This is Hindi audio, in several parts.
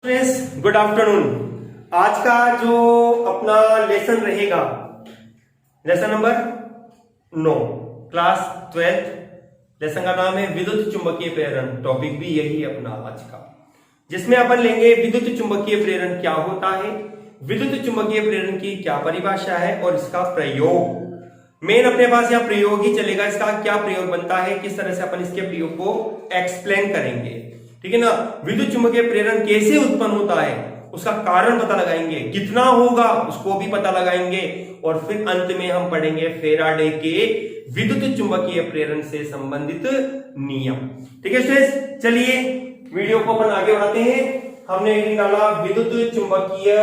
Friends, good afternoon. आज का जो अपना लेसन रहेगा, लेसन नंबर 9, क्लास 12। लेसन का नाम है विद्युत चुंबकीय प्रेरण। टॉपिक भी यही है अपना आज का, जिसमें अपन लेंगे विद्युत चुंबकीय प्रेरण क्या होता है, विद्युत चुंबकीय प्रेरण की क्या परिभाषा है और इसका प्रयोग। मेन अपने पास यहाँ प्रयोग ही चलेगा, इसका क्या प्रयोग बनता है, किस तरह से अपन इसके प्रयोग को एक्सप्लेन करेंगे। ठीक है ना। विद्युत चुंबकीय प्रेरण कैसे उत्पन्न होता है, उसका कारण पता लगाएंगे, कितना होगा उसको भी पता लगाएंगे, और फिर अंत में हम पढ़ेंगे फेराडे के विद्युत चुंबकीय प्रेरण से संबंधित नियम। ठीक है स्टूडेंट्स, चलिए वीडियो को अपन आगे बढ़ाते हैं। हमने एक डाला विद्युत चुंबकीय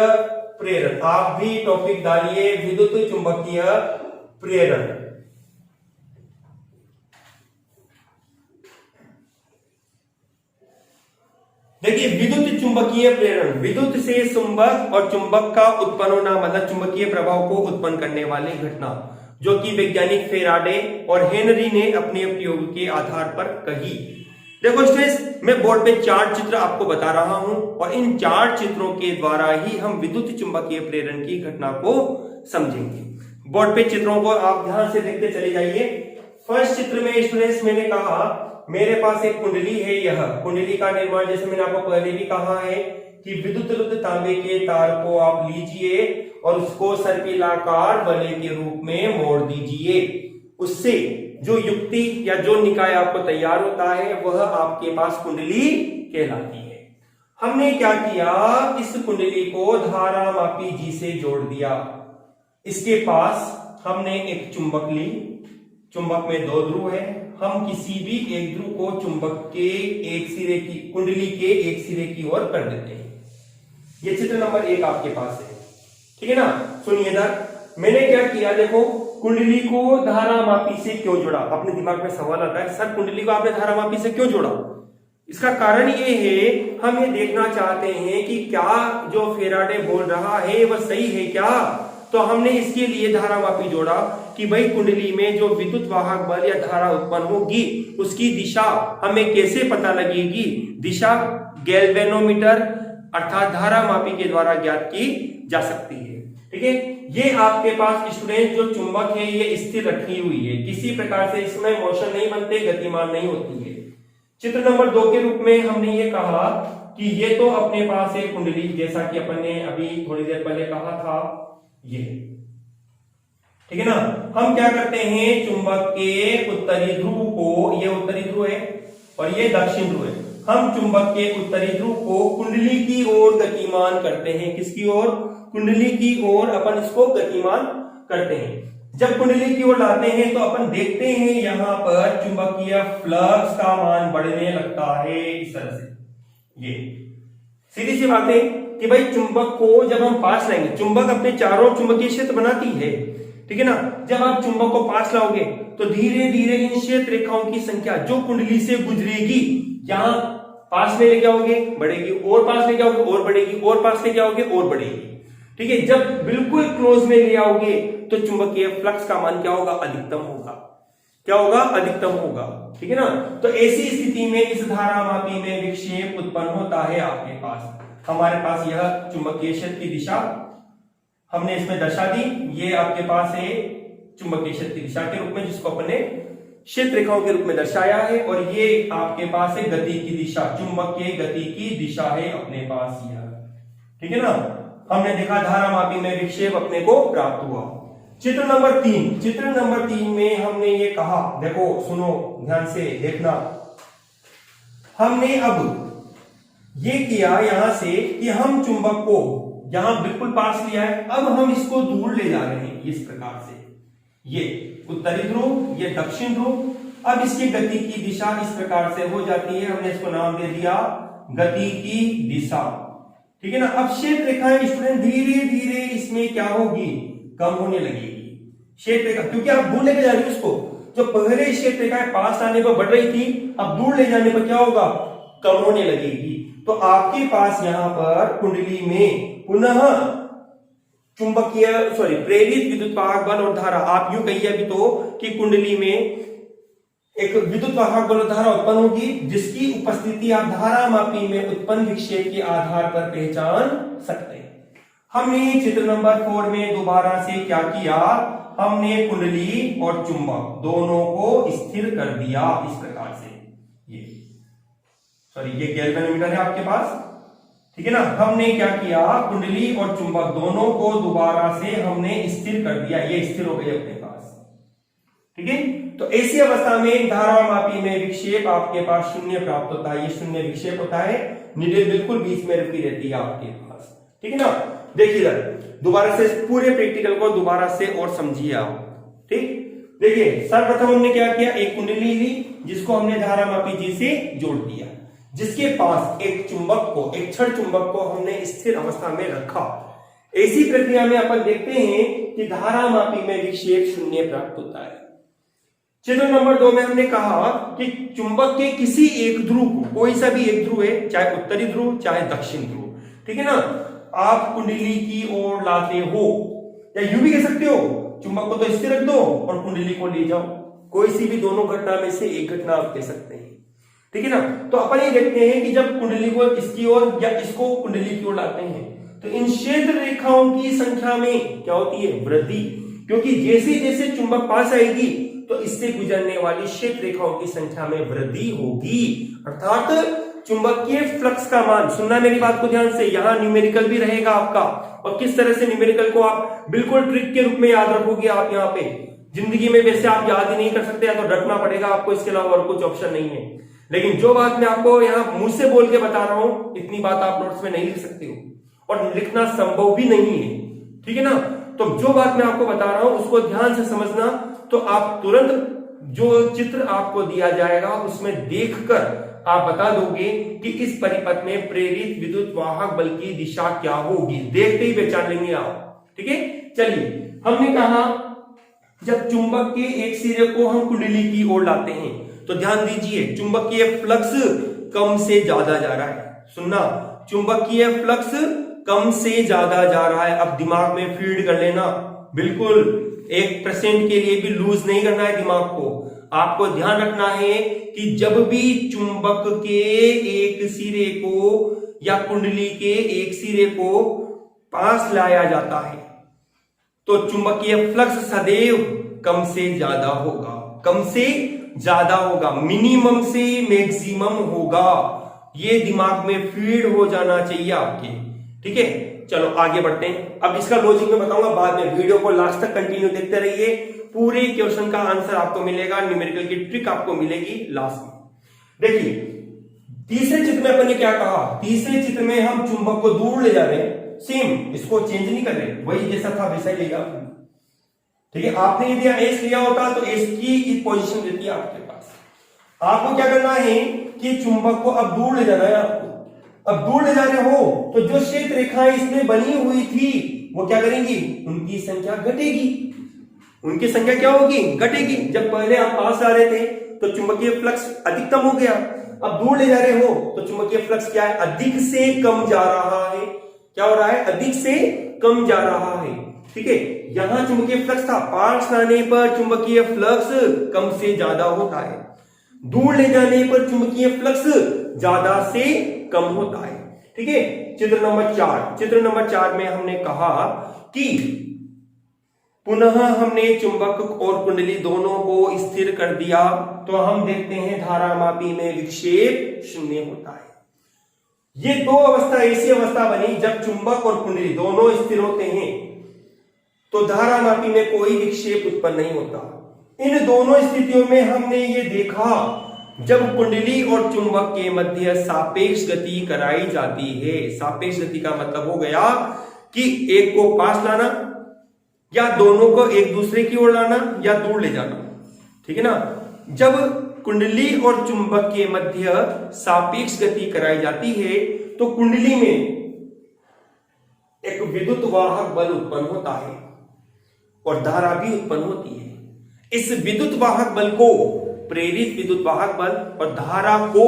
प्रेरण, आप भी टॉपिक डालिए विद्युत चुंबकीय प्रेरण। देखिए विद्युत चुंबकीय प्रेरण, विद्युत से चुंबक और चुंबक का उत्पन्न होना, मतलब चुंबकीय प्रभाव को उत्पन्न करने वाली घटना, जो कि वैज्ञानिक फेराडे और हेनरी ने अपने प्रयोग के आधार पर कही। देखो स्टूडेंट्स, मैं बोर्ड पे 4 चित्र आपको बता रहा हूं और इन 4 चित्रों के द्वारा ही हम विद्युत चुंबकीय प्रेरण की घटना को समझेंगे। बोर्ड पे चित्रों को आप ध्यान से देखते चले जाइए। फर्स्ट चित्र में स्टूडेंट्स मैंने कहा मेरे पास एक कुंडली है। यह कुंडली का निर्माण, जैसे मैंने आपको पहले भी कहा है कि विद्युत तांबे के तार को आप लीजिए और उसको सर्पिलाकार बल्ले के रूप में मोड़ दीजिए। उससे जो युक्ति या जो निकाय आपको तैयार होता है वह आपके पास कुंडली कहलाती है। हमने क्या किया, इस कुंडली को धारामापी जी से जोड़ दिया। इसके पास हमने एक चुंबक ली, चुंबक में 2 ध्रुव है। हम किसी भी एक ध्रुव को चुंबक के एक सिरे की, कुंडली के एक सिरे की ओर कर देते हैं। ये चित्र नंबर 1 आपके पास है। ठीक है ना। सुनिए इधर मैंने क्या किया, देखो कुंडली को धारामापी से क्यों जोड़ा। अपने दिमाग में सवाल आता है, सर कुंडली को आपने धारामापी से क्यों जोड़ा। इसका कारण ये है, हम ये देखना चाहते हैं कि क्या जो फेराडे बोल रहा है वह सही है क्या। तो हमने इसके लिए धारामापी जोड़ा कि भाई कुंडली में जो विद्युत वाहक बल या धारा उत्पन्न होगी उसकी दिशा हमें कैसे पता लगेगी। दिशा गैल्वेनोमीटर अर्थात धारामापी के द्वारा ज्ञात की जा सकती है। ठीक है। ये आपके पास स्टूडेंट जो चुंबक है ये स्थिर रखी हुई है, किसी प्रकार से इसमें मोशन नहीं बनते, गतिमान नहीं होती है। चित्र नंबर 2 के रूप में हमने ये कहा कि ये तो अपने पास है कुंडली, जैसा कि अपन ने अभी थोड़ी देर पहले कहा था ये। ठीक है ना। हम क्या करते हैं, चुंबक के उत्तरी ध्रुव को, ये उत्तरी ध्रुव है और ये दक्षिण ध्रुव है, हम चुंबक के उत्तरी ध्रुव को कुंडली की ओर गतिमान करते हैं। किसकी ओर, कुंडली की ओर अपन इसको गतिमान करते हैं। जब कुंडली की ओर लाते हैं तो अपन देखते हैं यहां पर चुंबकीय फ्लक्स का मान बढ़ने लगता है इस तरह से। ये सीधी सी बात है कि भाई चुंबक को जब हम पास लाएंगे, चुंबक अपने चारों चुंबकीय क्षेत्र बनाती है। ठीक है ना। जब आप चुंबक को पास लाओगे तो धीरे धीरे इन क्षेत्र रेखाओं की संख्या जो कुंडली से गुजरेगी, यहां पास में लेके आओगे बढ़ेगी, और पास लेके आओगे और बढ़ेगी, और पास लेके आओगे और बढ़ेगी। ठीक है। जब बिल्कुल क्लोज में ले आओगे तो चुंबकीय फ्लक्स का मान क्या होगा, अधिकतम होगा। क्या होगा, अधिकतम होगा। ठीक है ना। तो ऐसी स्थिति में इस धारामापी में विक्षेप उत्पन्न होता है। आपके पास, हमारे पास यह चुंबकीय क्षेत्र की दिशा हमने इसमें दर्शा दी। ये आपके पास है चुंबकीय क्षेत्र की दिशा के रूप में, जिसको अपने क्षेत्र रेखाओं के रूप में दर्शाया है, और ये आपके पास है गति की दिशा, चुंबक के गति की दिशा है अपने पास यह। ठीक है ना। हमने देखा धारामापी में विक्षेप अपने को प्राप्त हुआ। चित्र नंबर 3, चित्र नंबर 3 में हमने ये कहा, देखो सुनो ध्यान से देखना, हमने अब ये किया यहां से कि हम चुंबक को यहां बिल्कुल पास लिया है, अब हम इसको दूर ले जा रहे हैं इस प्रकार से। ये उत्तरी ध्रुव, ये दक्षिण ध्रुव। अब इसकी गति की दिशा इस प्रकार से हो जाती है, हमने इसको नाम दे दिया गति की दिशा। ठीक है ना। अब क्षेत्र रेखाएं स्टूडेंट धीरे धीरे इसमें क्या होगी, कम होने लगेगी क्षेत्र रेखा, क्योंकि आप दूर लेके जा रही है उसको। जो पहले क्षेत्र रेखाएं पास आने पर बढ़ रही थी, अब दूर ले जाने पर क्या होगा, कम होने लगेगी। तो आपके पास यहां पर कुंडली में पुनः चुंबकीय प्रेरित विद्युत वाहक बल और धारा, आप यूं कहिए अभी तो कि कुंडली में एक विद्युत वाहक बल धारा उत्पन्न होगी जिसकी उपस्थिति आप धारा मापी में उत्पन्न विक्षेप के आधार पर पहचान सकते हैं। हमने चित्र नंबर 4 में दोबारा से क्या किया, हमने कुंडली और चुंबक दोनों को स्थिर कर दिया इस प्रकार से। ये गैल्वेनोमीटर है आपके पास, ठीक है ना। हमने क्या किया, कुंडली और चुंबक दोनों को दोबारा से हमने स्थिर कर दिया, ये स्थिर हो गए अपने पास, ठीक है। तो ऐसी अवस्था में धारा मापी में विक्षेप आपके पास शून्य प्राप्त होता है। ये शून्य विक्षेप होता है, निडल बिल्कुल बीच में रुकी रहती है आपके पास, ठीक है ना। देखिए इधर दोबारा से पूरे प्रैक्टिकल को दोबारा से और समझिए आप, ठीक। देखिए सर्वप्रथम हमने क्या किया, एक कुंडली ली जिसको हमने धारा मापी जी से जोड़ दिया, जिसके पास एक चुंबक को, एक छड़ चुंबक को हमने स्थिर अवस्था में रखा। ऐसी प्रक्रिया में अपन देखते हैं कि धारा मापी में विक्षेप शून्य प्राप्त होता है। चित्र नंबर 2 में हमने कहा कि चुंबक के किसी एक ध्रुव को, कोई सा भी एक ध्रुव है, चाहे उत्तरी ध्रुव चाहे दक्षिण ध्रुव, ठीक है ना, आप कुंडली की ओर लाते हो, या यूं भी कह सकते हो चुंबक को तो स्थिर रख दो और कुंडली को ले जाओ, कोई सी भी दोनों घटना में से एक घटना आप कह सकते हैं, ठीक है ना। तो अपन ये देखते हैं कि जब कुंडली को इसकी ओर या इसको कुंडली की ओर लाते हैं तो इन क्षेत्र रेखाओं की संख्या में क्या होती है, वृद्धि, क्योंकि जैसे जैसे चुंबक पास आएगी तो इससे गुजरने वाली क्षेत्र रेखाओं की संख्या में वृद्धि होगी, अर्थात चुंबकीय फ्लक्स का मान, सुनना मेरी बात को ध्यान से, यहां न्यूमेरिकल भी रहेगा आपका, और किस तरह से न्यूमेरिकल को आप बिल्कुल ट्रिक के रूप में याद रखोगे आप यहाँ पे। जिंदगी में वैसे आप याद ही नहीं कर सकते, या तो रटना पड़ेगा आपको, इसके अलावा और कुछ ऑप्शन नहीं है। लेकिन जो बात मैं आपको यहाँ मुंह से बोल के बता रहा हूं, इतनी बात आप नोट्स में नहीं लिख सकते हो, और लिखना संभव भी नहीं है, ठीक है ना। तो जो बात मैं आपको बता रहा हूं उसको ध्यान से समझना, तो आप तुरंत जो चित्र आपको दिया जाएगा उसमें देखकर आप बता दोगे कि इस परिपथ में प्रेरित विद्युत वाहक बल की दिशा क्या होगी, देखते ही पहचान लेंगे आप, ठीक है। चलिए हमने कहा जब चुंबक के एक सिरे को हम कुंडली की ओर लाते हैं तो ध्यान दीजिए चुंबकीय फ्लक्स कम से ज्यादा जा रहा है, सुनना, चुंबकीय फ्लक्स कम से ज्यादा जा रहा है। अब दिमाग में फीड कर लेना, बिल्कुल 1% के लिए भी लूज नहीं करना है दिमाग को। आपको ध्यान रखना है कि जब भी चुंबक के एक सिरे को या कुंडली के एक सिरे को पास लाया जाता है तो चुंबकीय फ्लक्स सदैव कम से ज्यादा होगा, कम से ज्यादा होगा, मिनिमम से मैक्सिमम होगा। ये दिमाग में फीड हो जाना चाहिए आपके, ठीक है। चलो आगे बढ़ते हैं। अब इसका लॉजिक मैं बताऊंगा बाद में, वीडियो को लास्ट तक कंटिन्यू देखते रहिए, पूरे क्वेश्चन का आंसर आपको मिलेगा, न्यूमेरिकल की ट्रिक आपको मिलेगी लास्ट में। देखिए तीसरे चित्र में अपन ने क्या कहा, तीसरे चित्र में हम चुंबक को दूर ले जा रहे हैं, सेम, इसको चेंज नहीं कर रहे, वही जैसा था वैसा ही लेगा, ठीक है। आपने यदि एस लिया होता तो एस की पोजीशन रहती है आपके पास। आपको क्या करना है कि चुंबक को अब दूर ले जाना है आपको। अब दूर ले जा रहे हो तो जो क्षेत्र रेखाएं इसमें बनी हुई थी वो क्या करेंगी, उनकी संख्या घटेगी, उनकी संख्या क्या होगी, घटेगी। जब पहले आप पास आ रहे थे तो चुंबकीय फ्लक्स अधिकतम हो गया, अब दूर ले जा रहे हो तो चुंबकीय फ्लक्स क्या है, अधिक से कम जा रहा है। क्या हो रहा है, अधिक से कम जा रहा है, ठीक है। यहां चुंबकीय फ्लक्स था, पास लाने पर चुंबकीय फ्लक्स कम से ज्यादा होता है, दूर ले जाने पर चुंबकीय फ्लक्स ज्यादा से कम होता है, ठीक है। चित्र नंबर 4, चित्र नंबर 4 में हमने कहा कि पुनः हमने चुंबक और कुंडली दोनों को स्थिर कर दिया तो हम देखते हैं धारा मापी में विक्षेप शून्य होता है। ये दो अवस्था ऐसी अवस्था बनी जब चुंबक और कुंडली दोनों स्थिर होते हैं तो धारा मापी में कोई विक्षेप उत्पन्न नहीं होता। इन दोनों स्थितियों में हमने ये देखा जब कुंडली और चुंबक के मध्य सापेक्ष गति कराई जाती है। सापेक्ष गति का मतलब हो गया कि एक को पास लाना या दोनों को एक दूसरे की ओर लाना या दूर ले जाना, ठीक है ना। जब कुंडली और चुंबक के मध्य सापेक्ष गति कराई जाती है तो कुंडली में एक विद्युत वाहक बल उत्पन्न होता है और धारा भी उत्पन्न होती है। इस विद्युत वाहक बल को प्रेरित विद्युत वाहक बल और धारा को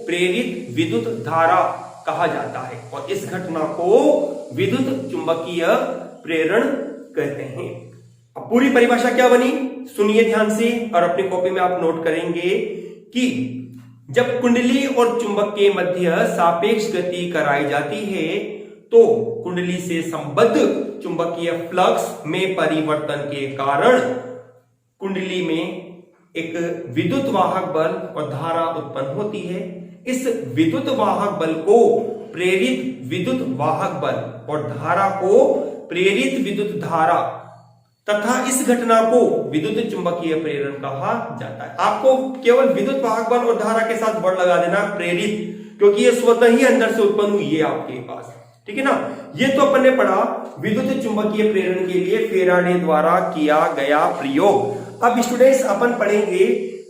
प्रेरित विद्युत धारा कहा जाता है और इस घटना को विद्युत चुंबकीय प्रेरण कहते हैं। अब पूरी परिभाषा क्या बनी, सुनिए ध्यान से और अपनी कॉपी में आप नोट करेंगे कि जब कुंडली और चुंबक के मध्य सापेक्ष गति कराई जाती है तो कुंडली से संबद्ध चुंबकीय फ्लक्स में परिवर्तन के कारण कुंडली में एक विद्युत वाहक बल और धारा उत्पन्न होती है। इस विद्युत वाहक बल को प्रेरित विद्युत वाहक बल और धारा को प्रेरित विद्युत धारा तथा इस घटना को विद्युत चुंबकीय प्रेरण कहा जाता है। आपको केवल विद्युत वाहक बल और धारा के साथ वर्ड लगा देना प्रेरित, क्योंकि ये स्वतः ही अंदर से उत्पन्न हुई है आपके पास, ठीक है ना। ये तो अपन ने पढ़ा विद्युत चुंबकीय प्रेरण के लिए फेराडे द्वारा किया गया प्रयोग। अब स्टूडेंट्स अपन पढ़ेंगे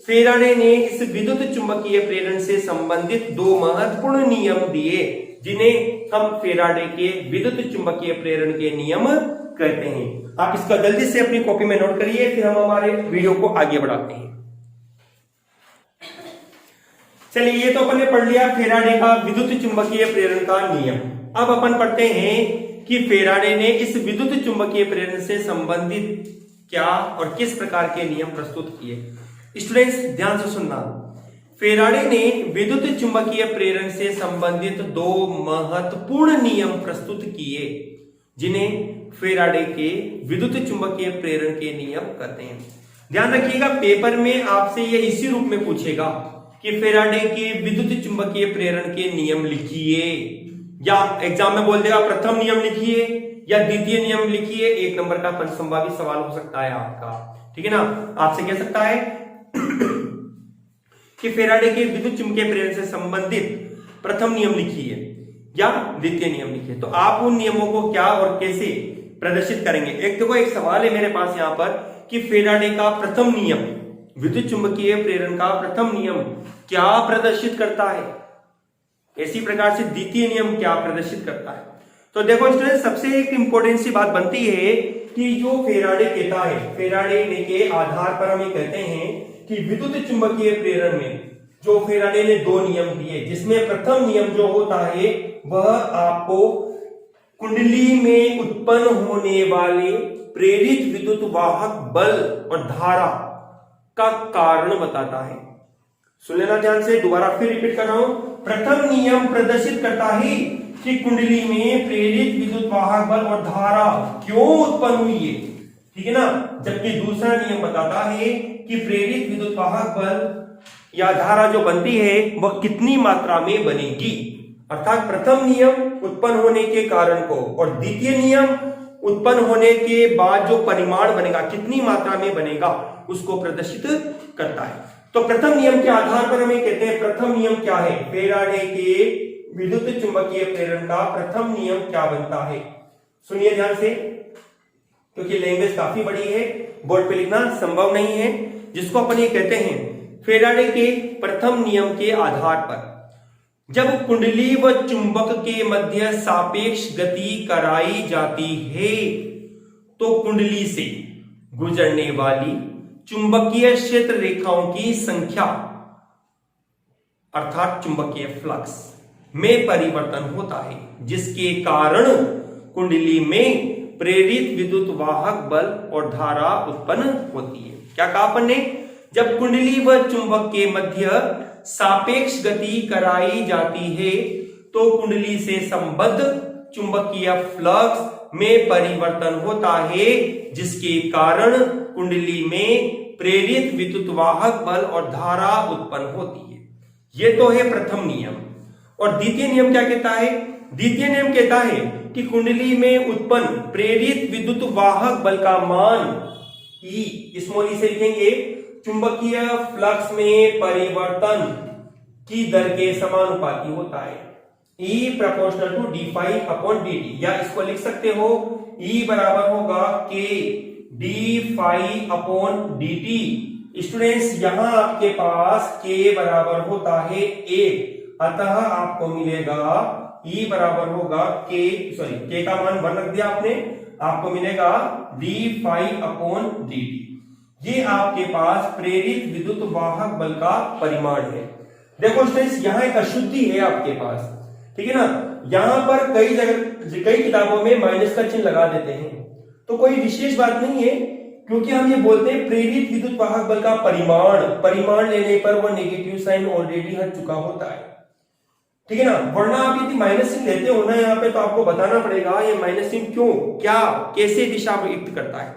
फेराडे ने इस विद्युत चुंबकीय प्रेरण से संबंधित दो महत्वपूर्ण नियम दिए जिन्हें हम फेराडे के विद्युत चुंबकीय प्रेरण के नियम कहते हैं। आप इसका जल्दी से अपनी कॉपी में नोट करिए, फिर हम हमारे वीडियो को आगे बढ़ाते हैं। चलिए, ये तो अपन ने पढ़ लिया फेराडे का विद्युत चुंबकीय प्रेरण का नियम। अब अपन पढ़ते हैं कि फेराडे ने इस विद्युत चुंबकीय प्रेरण से संबंधित क्या और किस प्रकार के नियम प्रस्तुत किए। स्टूडेंट्स ध्यान से सुनना, फेराडे ने विद्युत चुंबकीय प्रेरण से संबंधित दो महत्वपूर्ण नियम प्रस्तुत किए जिन्हें फेराडे के विद्युत चुंबकीय प्रेरण के नियम कहते हैं। ध्यान रखिएगा, पेपर में आपसे यह इसी रूप में पूछेगा कि फेराडे के विद्युत चुंबकीय प्रेरण के नियम लिखिए, या एग्जाम में बोल देगा प्रथम नियम लिखिए या द्वितीय नियम लिखिए। 1 नंबर का संभावित सवाल हो सकता है आपका, ठीक है ना। आपसे कह सकता है कि फेराडे के विद्युत चुंबकीय प्रेरण से संबंधित प्रथम नियम लिखिए या द्वितीय नियम लिखिए। तो आप उन नियमों को क्या और कैसे प्रदर्शित करेंगे। एक देखो, एक सवाल है मेरे पास यहां पर कि फेराडे का प्रथम नियम, विद्युत चुंबकीय प्रेरण का प्रथम नियम क्या प्रदर्शित करता है, इसी प्रकार से द्वितीय नियम क्या प्रदर्शित करता है। तो देखो स्टूडेंट, सबसे एक इंपॉर्टेंट सी बात बनती है कि जो फेराडे कहता है, फेराडे के आधार पर हम ये कहते हैं कि विद्युत चुंबकीय प्रेरण में जो फेराडे ने दो नियम दिए, जिसमें प्रथम नियम जो होता है वह आपको कुंडली में उत्पन्न होने वाले प्रेरित विद्युत वाहक बल और धारा का कारण बताता है। सुन लेना ध्यान से, दोबारा फिर रिपीट कर रहा हूं। प्रथम नियम प्रदर्शित करता है कि कुंडली में प्रेरित विद्युत वाहक बल और धारा क्यों उत्पन्न हुई है, ठीक है ना। जबकि दूसरा नियम बताता है कि प्रेरित विद्युत वाहक बल या धारा जो बनती है वह कितनी मात्रा में बनेगी। अर्थात प्रथम नियम उत्पन्न होने के कारण को और द्वितीय नियम उत्पन्न होने के बाद जो परिमाण बनेगा, कितनी मात्रा में बनेगा, उसको प्रदर्शित करता है। तो प्रथम नियम के आधार पर हमें कहते हैं प्रथम नियम क्या है। फेराडे के विद्युत चुंबकीय प्रेरण का प्रथम नियम क्या बनता है, सुनिए ध्यान से, क्योंकि लैंग्वेज काफी बड़ी है, बोर्ड पे लिखना संभव नहीं है। जिसको अपन ये कहते हैं फेराडे के प्रथम नियम के आधार पर जब कुंडली व चुंबक के मध्य सापेक्ष गति कराई जाती है तो कुंडली से गुजरने वाली चुंबकीय क्षेत्र रेखाओं की संख्या अर्थात चुंबकीय फ्लक्स में परिवर्तन होता है, जिसके कारण कुंडली में प्रेरित विद्युत वाहक बल और धारा उत्पन्न होती है। क्या कहा अपन ने, जब कुंडली व चुंबक के मध्य सापेक्ष गति कराई जाती है तो कुंडली से संबद्ध चुंबकीय फ्लक्स में परिवर्तन होता है, जिसके कारण कुंडली में प्रेरित विद्युत वाहक बल और धारा उत्पन्न होती है। यह तो है प्रथम नियम। और द्वितीय नियम क्या कहता है, द्वितीय नियम कहता है कि कुंडली में उत्पन्न प्रेरित विद्युत वाहक बल का मान ई, स्मॉल ई से लिखेंगे, चुंबकीय फ्लक्स में परिवर्तन की दर के समानुपाती होता है। E proportional to d phi upon d t, या इसको लिख सकते हो E बराबर होगा K d phi upon d t. Students यहां आपके पास K बराबर होता है 1, अतः आपको मिलेगा E बराबर होगा K का मान 1 रख दिया आपने, आपको मिलेगा d phi upon d t. ये आपके पास प्रेरित विद्युत वाहक बल का परिमाण है। देखो स्टूडेंट्स, यहां एक अशुद्धि है आपके पास, ठीक है ना। यहां पर कई किताबों में माइनस का चिन्ह लगा देते हैं, तो कोई विशेष बात नहीं है। क्योंकि हम ये बोलते हैं प्रेरित विद्युत वाहक बल का परिमाण लेने पर वो नेगेटिव साइन ऑलरेडी हट चुका होता है, ठीक है ना। वरना आप यदि माइनस चिन्ह लेते हो ना यहाँ पे, तो आपको बताना पड़ेगा ये माइनस चिन्ह क्यों, क्या, कैसे दिशा व्यक्त करता है।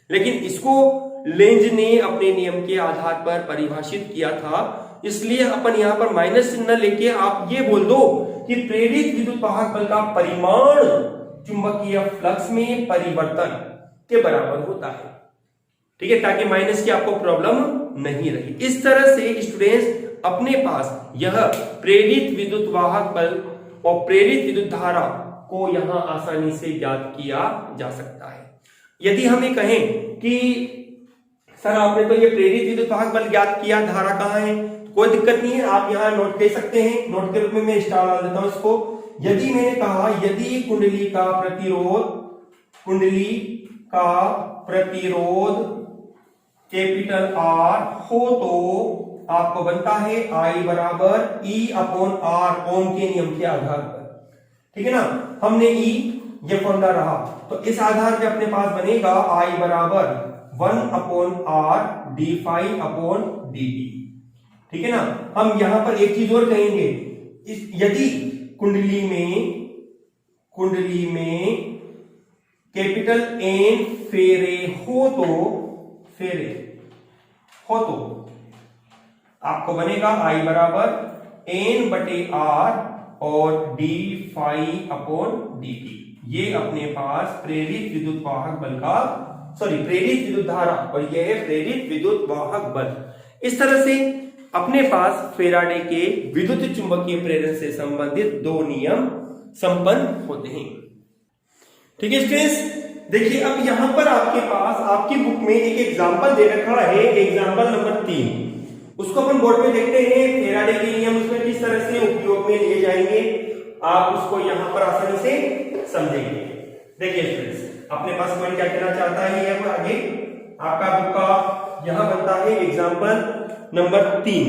लेकिन इसको लेंज ने अपने नियम के आधार पर परिभाषित किया था, इसलिए अपन यहाँ पर माइनस चिन्ह लेके आप ये बोल दो कि प्रेरित विद्युत वाहक बल का परिमाण चुंबकीय फ्लक्स में परिवर्तन के बराबर होता है, ठीक है, ताकि माइनस की आपको प्रॉब्लम नहीं रही। इस तरह से स्टूडेंट्स अपने पास यह प्रेरित विद्युत वाहक बल और प्रेरित विद्युत धारा को यहां आसानी से ज्ञात किया जा सकता है। यदि हम ये कहें कि सर आपने तो ये प्रेरित विद्युत वाहक बल ज्ञात किया, धारा कहां है, तो कोई दिक्कत नहीं है, आप यहां नोट दे सकते हैं। नोट के रूप में मैं स्टार डाल देता हूं इसको। यदि मैंने कहा यदि कुंडली का प्रतिरोध कैपिटल आर हो तो आपको बनता है I बराबर E अपॉन R ओम के नियम के आधार पर, ठीक है ना। हमने E ये फॉर्मूला रहा, तो इस आधार पे अपने पास बनेगा I बराबर 1 upon R d∅ upon dt, ठीक है ना। हम यहां पर एक चीज और कहेंगे, यदि कुंडली में कैपिटल N फेरे हो तो आपको बनेगा I बराबर N बटे R और d∅ अपॉन dt। ये अपने पास प्रेरित विद्युत वाहक बल का प्रेरित विद्युत धारा और यह है प्रेरित विद्युत वाहक बल। इस तरह से अपने पास फेराडे के विद्युत चुंबकीय प्रेरण से संबंधित दो नियम संपन्न होते हैं, ठीक है स्टूडेंट्स। देखिए अब यहां पर आपके पास आपकी बुक में एक एग्जांपल दे रखा है, एग्जांपल नंबर 3। उसको अपन बोर्ड पे देखते हैं, फेराडे के नियम उसमें किस तरह से उपयोग में लिए जाएंगे, आप उसको यहां पर आसानी से समझेंगे। देखिए स्टूडेंट्स, अपने पास कोई क्या कहना चाहता है, ये आगे आपका बुक का यहां बनता है एग्जांपल नंबर 3,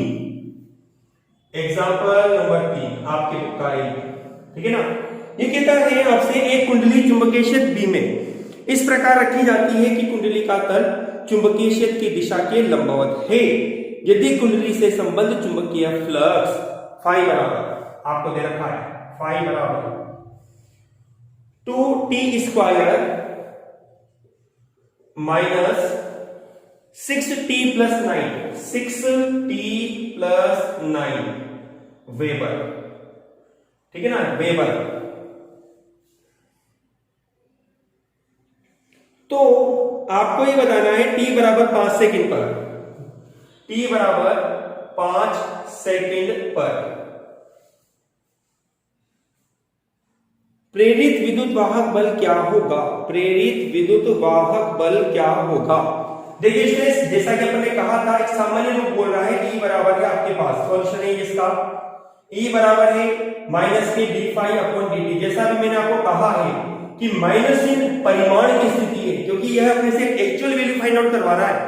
आपके बुक का है, ठीक है ना। ये कहता है आपसे एक कुंडली चुंबकीय क्षेत्र बी में इस प्रकार रखी जाती है कि कुंडली का तल चुंबकीय क्षेत्र की दिशा के लंबवत है, यदि कुंडली से संबद्ध चुंबकीय फ्लक्स फाई बराबर आपको दे रखा है, फाई बराबर 2t square minus 6t plus 9 weber, ठीक है ना, वेबर। तो आपको ये बताना है t बराबर 5 सेकंड पर, t बराबर 5 सेकंड पर प्रेरित विद्युत वाहक बल क्या होगा, देखिए स्टूडेंट्स, जैसा कि अपन ने कहा था एक सामान्य रूप बोल रहा है, E बराबर है आपके पास सॉल्यूशन है इसका, E बराबर है माइनस के d∅ अपॉन dt। जैसा भी मैंने आपको कहा है कि माइनस चिन्ह परिमाण की स्थिति है, क्योंकि यह अपने से एक्चुअल वैल्यू फाइंड आउट करवा रहा है,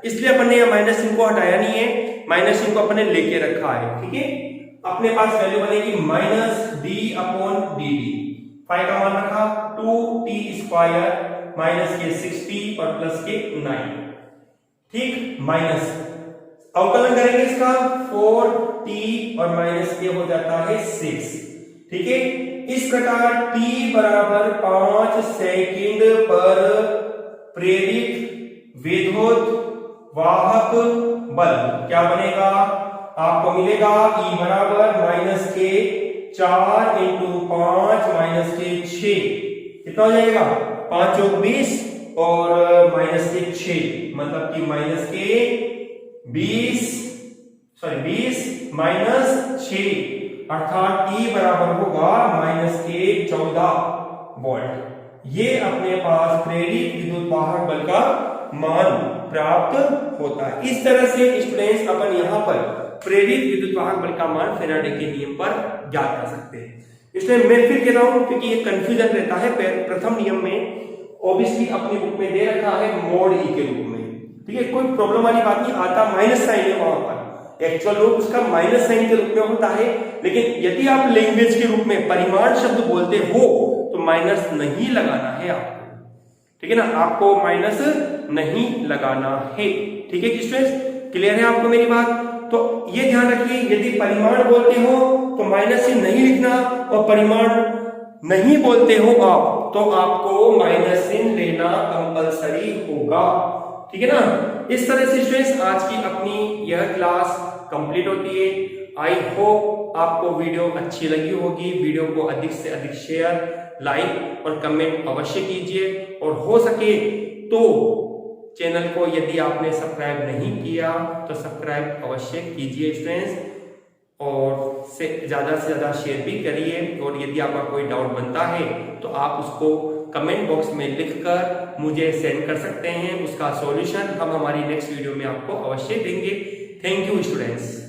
इसलिए अपन ने यह माइनस चिन्ह को हटाया नहीं है, माइनस चिन्ह को अपन ने लेके रखा है, ठीक है। अपने पास वैल्यू बनेगी minus d upon dt, phi का मान रखा 2t स्क्वायर माइनस के 6t और प्लस के 9, ठीक, माइनस अवकलन करेंगे इसका 4t और माइनस के हो जाता है 6, ठीक है। इस प्रकार t बराबर 5 सेकंड पर प्रेरित विद्युत वाहक बल क्या बनेगा, आपको मिलेगा E बराबर माइनस के 4 इंटू 5 माइनस के 6, कितना हो जाएगा 5 चौक 20 और माइनस के 6, मतलब कि माइनस के 20 माइनस 6, अर्थात E बराबर होगा माइनस के 14 वोल्ट। ये अपने पास प्रेरित विद्युत वाहक बल का मान प्राप्त होता है। इस तरह से स्टूडेंट्स अपन यहां पर प्रेरित विद्युत वाहक बल का मान फेराडे के नियम पर ज्ञात कर सकते हैं। इसलिए मैं फिर कह रहा हूं, क्योंकि ये कंफ्यूजन रहता है, प्रथम नियम में ऑब्वियसली अपनी बुक में दे रखा है मोड ई के रूप में, ठीक है, कोई प्रॉब्लम वाली बात नहीं, आता माइनस साइन है वहां पर, एक्चुअल रूप उसका माइनस साइन के रूप में होता है, लेकिन यदि आप लैंग्वेज के रूप में परिमाण शब्द बोलते हो तो माइनस नहीं लगाना है आपको, ठीक है ना, आपको माइनस नहीं लगाना है। ठीक है स्टूडेंट्स, क्लियर है आपको मेरी बात? तो ये ध्यान रखिए, यदि परिमाण बोलते हो तो माइनस चिन्ह नहीं लिखना, और परिमाण नहीं बोलते हो आप तो आपको माइनस चिन्ह लेना कंपलसरी होगा। ठीक है ना। इस तरह से स्टूडेंट्स आज की अपनी यह क्लास कंप्लीट होती है। आई होप आपको वीडियो अच्छी लगी होगी। वीडियो को अधिक से अधिक शेयर, लाइक और कमेंट अवश्य कीजिए, और हो सके तो चैनल को यदि आपने सब्सक्राइब नहीं किया तो सब्सक्राइब अवश्य कीजिए स्टूडेंट्स, और से ज्यादा शेयर भी करिए। और यदि आपका कोई डाउट बनता है तो आप उसको कमेंट बॉक्स में लिखकर मुझे सेंड कर सकते हैं। उसका सॉल्यूशन हम हमारी नेक्स्ट वीडियो में आपको अवश्य देंगे। Thank you students.